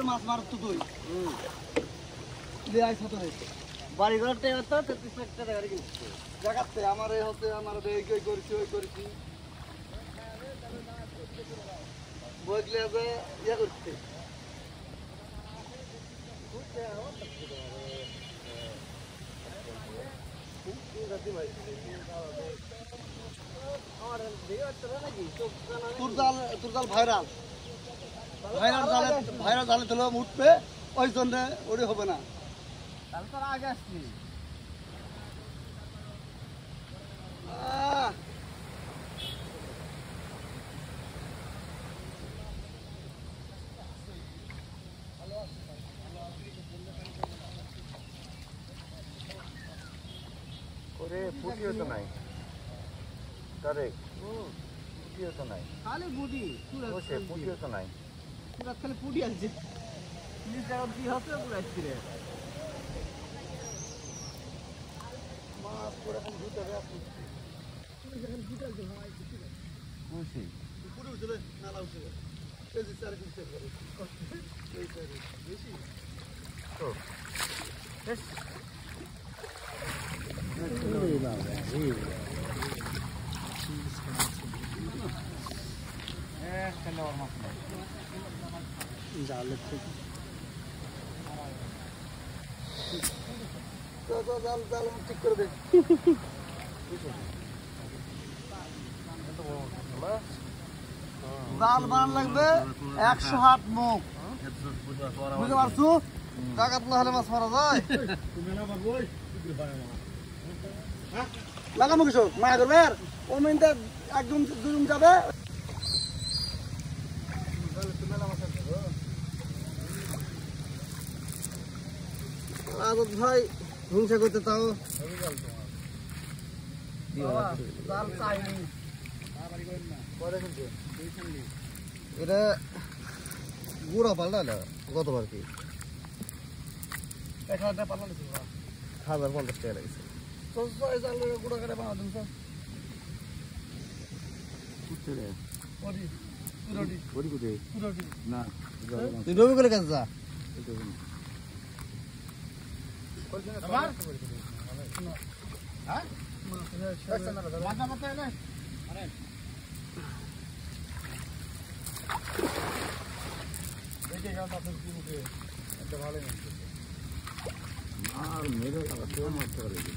মাছ মার তো তুই বাড়ি ঘরটা হতো 33 লাখ টাকা গাড়ি কিনছে জায়গাতে আমার এই হতে আমার এই করেছি ওই করেছি বুঝলে যে ইয়া করতে তুরদাল ভাইরাল জালে তুলে উঠবে ওই জন্য ওরে হবে না তাহলে তোর আগে আসছি ওরে পুটিও তো নাই কারেক্ট পুটিও তো নাই খালি বুড়ি বসে পুটিও তো নাই পুরা খালি পুড়ি আছে পুলিশ জায়গা কি হচ্ছে পুরা ছিড়ে মাছ পুরো ভিতরে আছে পুলিশ এখন ভিতরে যে হয় খুশি পুরো উঠবে নালা উঠবে এই যে চার কিলো করে এই চার বেশি তো বেশ জালের থেকে জাল ঠিক করে দে জাল বান লাগবে 100 হাত মুখ বুঝতে পারছো টাকা না হলে মাছ মারা যায় লাগামো কিছু মায়া করবে আর ও মিনিটে একজন দুজন যাবে আদত ভাই হিংসা করতে তাও এটা গুড়া পাল্টালে গতবার কি 1050 টাকা লাগছে গুড়া করে বানা দিন না তুই রবি করে কাজ যা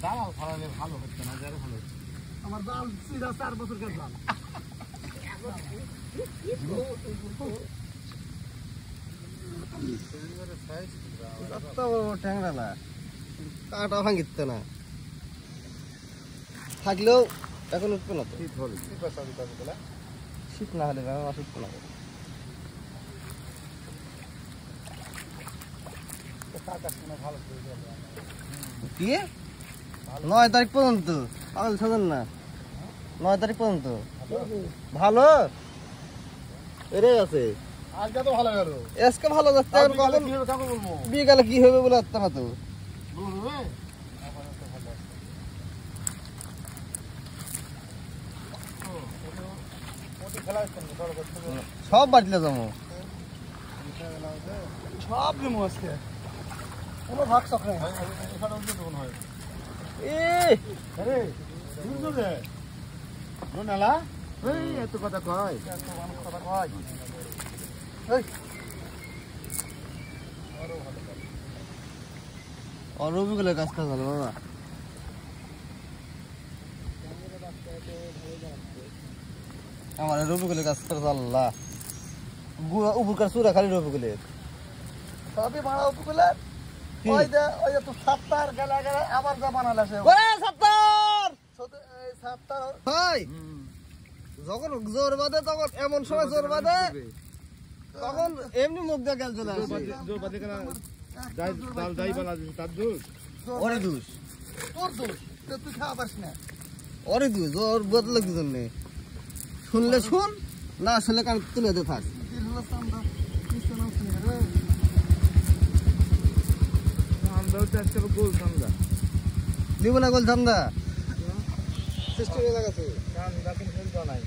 ভালো হচ্ছে না ভালো হচ্ছে আমার জাল 4 বছর কাজ জাল ট্যাংরা না কাটা ভাঙিতে না থাকলেও এখন উঠবে না তো শীত না হলে মাছ উঠবে না কি 9 তারিখ পর্যন্ত পাগল সাজান না 9 তারিখ পর্যন্ত ভালো এরে আছে আজকে তো ভালো গেল আজকে ভালো যাচ্ছে আর কখন বিকালে কি হবে বলে আত্মা না তো সব বাটলে যাবো সব নেবো আজকে কোনো ভাগ শখ নেই এত কথা কয় রবিগুলো কাজ কাজ ভালো বাবা আমার রবিগুলো কাজ করে আল্লাহ উপকার চূড়া খালি রবিগুলের সবই ভাড়া উপকূলের ওই যে তো 70 গেলে গেলে আবার যা বানালে সে 70 ভাই যখন জোর বাঁধে তখন এমন সময় জোর বাঁধে তখন এমনি মুখ দিয়ে গেল চলে আসে জোর বাদে কেন যাই বলা তার দোষ ওরে দোষ তোর দোষ তুই খাওয়া পারিস না ওরে দোষ জোর বদলে কি জন্য শুনলে শুন, না শুনলে কান তুলে দে থাক। আমরা হচ্ছে আজকে গোল ঠান্ডা নিব না গোল ঠান্ডা, সৃষ্টি হয়ে গেছে। ঠান্ডা কিন্তু নাই।